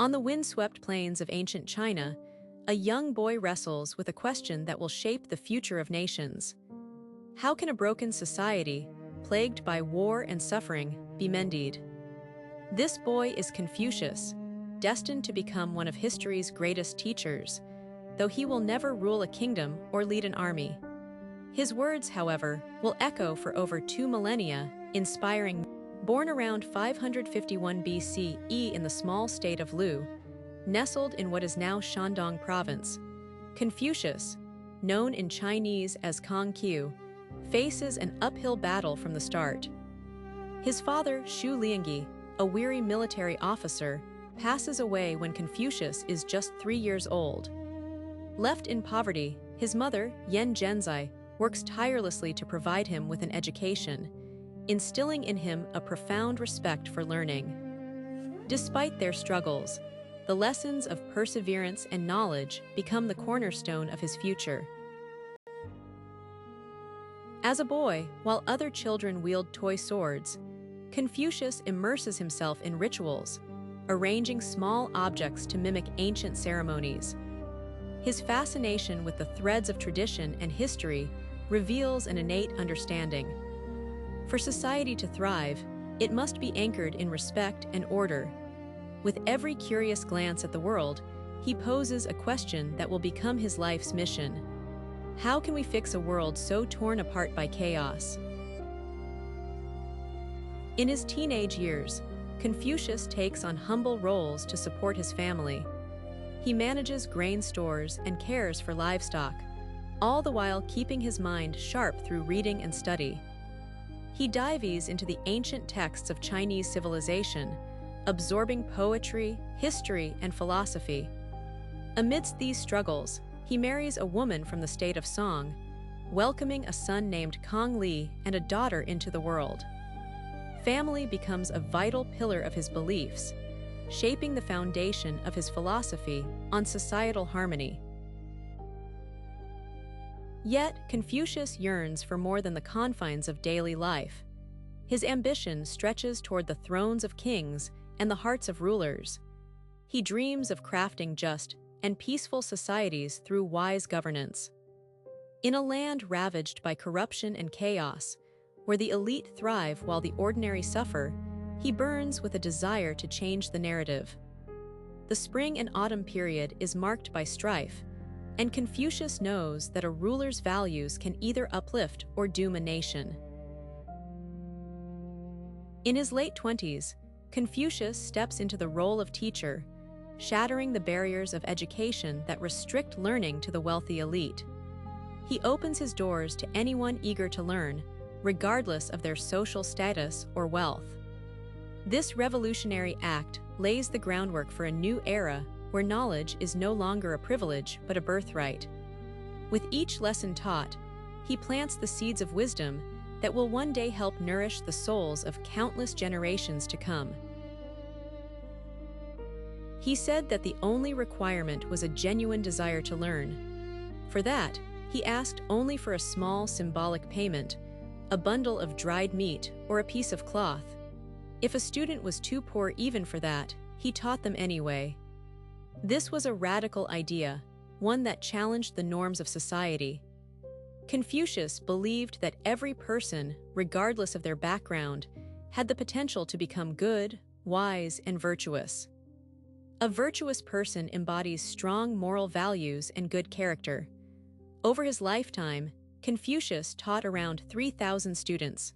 On the windswept plains of ancient China, a young boy wrestles with a question that will shape the future of nations. How can a broken society, plagued by war and suffering, be mended? This boy is Confucius, destined to become one of history's greatest teachers, though he will never rule a kingdom or lead an army. His words, however, will echo for over 2 millennia, inspiring. Born around 551 BCE in the small state of Lu, nestled in what is now Shandong province, Confucius, known in Chinese as Confucius, faces an uphill battle from the start. His father, Shu Liangyi, a weary military officer, passes away when Confucius is just 3 years old. Left in poverty, his mother, Yan Zhenzai, works tirelessly to provide him with an education, instilling in him a profound respect for learning. Despite their struggles, the lessons of perseverance and knowledge become the cornerstone of his future. As a boy, while other children wield toy swords, Confucius immerses himself in rituals, arranging small objects to mimic ancient ceremonies. His fascination with the threads of tradition and history reveals an innate understanding. For society to thrive, it must be anchored in respect and order. With every curious glance at the world, he poses a question that will become his life's mission. How can we fix a world so torn apart by chaos? In his teenage years, Confucius takes on humble roles to support his family. He manages grain stores and cares for livestock, all the while keeping his mind sharp through reading and study. He dives into the ancient texts of Chinese civilization, absorbing poetry, history, and philosophy. Amidst these struggles, he marries a woman from the state of Song, welcoming a son named Kong Li and a daughter into the world. Family becomes a vital pillar of his beliefs, shaping the foundation of his philosophy on societal harmony. Yet, Confucius yearns for more than the confines of daily life. His ambition stretches toward the thrones of kings and the hearts of rulers. He dreams of crafting just and peaceful societies through wise governance. In a land ravaged by corruption and chaos, where the elite thrive while the ordinary suffer, he burns with a desire to change the narrative. The spring and autumn period is marked by strife, and Confucius knows that a ruler's values can either uplift or doom a nation. In his late 20s, Confucius steps into the role of teacher, shattering the barriers of education that restrict learning to the wealthy elite. He opens his doors to anyone eager to learn, regardless of their social status or wealth. This revolutionary act lays the groundwork for a new era where knowledge is no longer a privilege but a birthright. With each lesson taught, he plants the seeds of wisdom that will one day help nourish the souls of countless generations to come. He said that the only requirement was a genuine desire to learn. For that, he asked only for a small symbolic payment, a bundle of dried meat or a piece of cloth. If a student was too poor even for that, he taught them anyway. This was a radical idea, one that challenged the norms of society. Confucius believed that every person, regardless of their background, had the potential to become good, wise, and virtuous. A virtuous person embodies strong moral values and good character. Over his lifetime, Confucius taught around 3,000 students.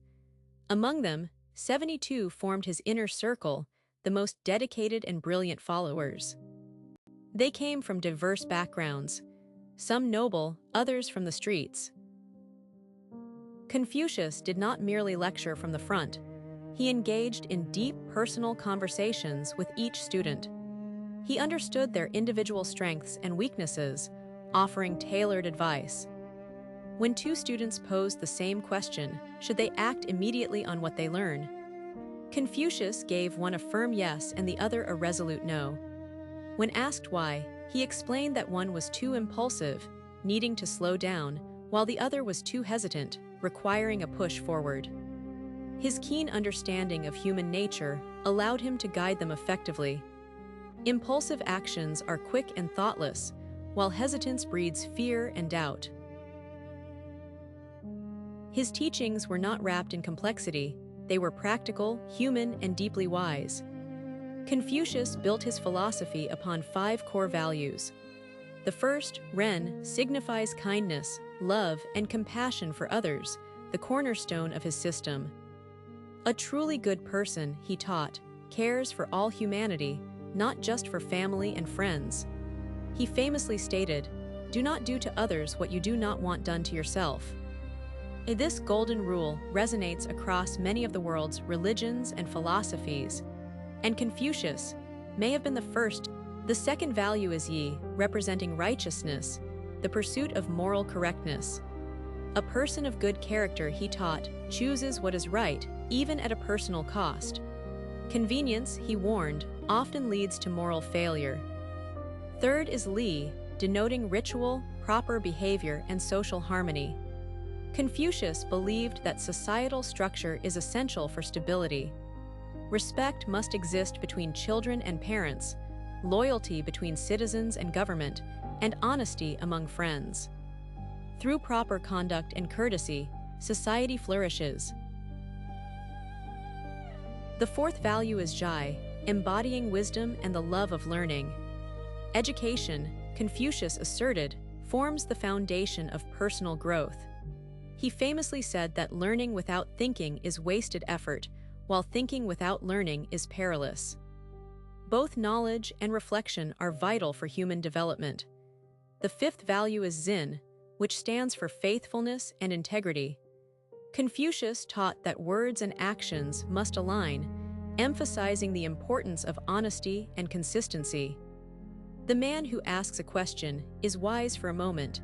Among them, 72 formed his inner circle, the most dedicated and brilliant followers. They came from diverse backgrounds, some noble, others from the streets. Confucius did not merely lecture from the front. He engaged in deep personal conversations with each student. He understood their individual strengths and weaknesses, offering tailored advice. When two students posed the same question, should they act immediately on what they learn? Confucius gave one a firm yes and the other a resolute no. When asked why, he explained that one was too impulsive, needing to slow down, while the other was too hesitant, requiring a push forward. His keen understanding of human nature allowed him to guide them effectively. Impulsive actions are quick and thoughtless, while hesitance breeds fear and doubt. His teachings were not wrapped in complexity, they were practical, human, and deeply wise. Confucius built his philosophy upon 5 core values. The first, Ren, signifies kindness, love, and compassion for others, the cornerstone of his system. A truly good person, he taught, cares for all humanity, not just for family and friends. He famously stated, "Do not do to others what you do not want done to yourself." This golden rule resonates across many of the world's religions and philosophies, and Confucius may have been the first. The second value is Yi, representing righteousness, the pursuit of moral correctness. A person of good character, he taught, chooses what is right, even at a personal cost. Convenience, he warned, often leads to moral failure. Third is Li, denoting ritual, proper behavior, and social harmony. Confucius believed that societal structure is essential for stability. Respect must exist between children and parents, loyalty between citizens and government, and honesty among friends. Through proper conduct and courtesy, society flourishes. The fourth value is Zhai, embodying wisdom and the love of learning. Education, Confucius asserted, forms the foundation of personal growth. He famously said that learning without thinking is wasted effort, while thinking without learning is perilous. Both knowledge and reflection are vital for human development. The fifth value is Xin, which stands for faithfulness and integrity. Confucius taught that words and actions must align, emphasizing the importance of honesty and consistency. The man who asks a question is wise for a moment.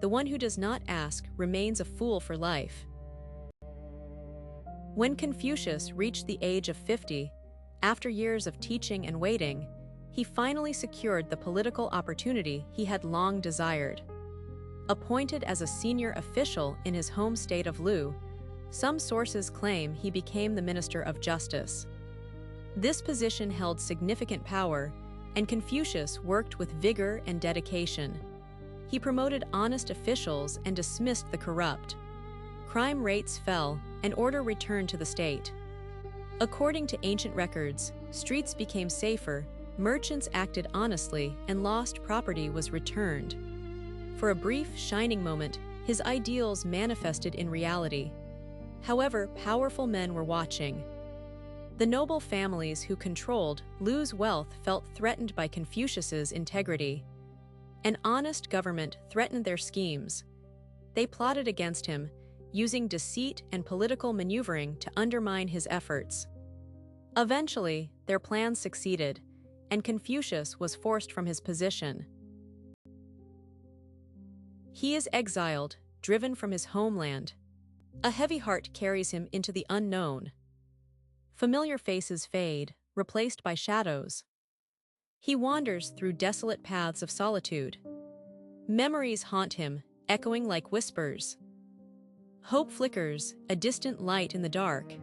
The one who does not ask remains a fool for life. When Confucius reached the age of 50, after years of teaching and waiting, he finally secured the political opportunity he had long desired. Appointed as a senior official in his home state of Lu, some sources claim he became the Minister of Justice. This position held significant power, and Confucius worked with vigor and dedication. He promoted honest officials and dismissed the corrupt. Crime rates fell, and order returned to the state. According to ancient records, streets became safer, merchants acted honestly, and lost property was returned. For a brief, shining moment, his ideals manifested in reality. However, powerful men were watching. The noble families who controlled Lu's wealth felt threatened by Confucius's integrity. An honest government threatened their schemes. They plotted against him, using deceit and political maneuvering to undermine his efforts. Eventually, their plans succeeded, and Confucius was forced from his position. He is exiled, driven from his homeland. A heavy heart carries him into the unknown. Familiar faces fade, replaced by shadows. He wanders through desolate paths of solitude. Memories haunt him, echoing like whispers. Hope flickers, a distant light in the dark,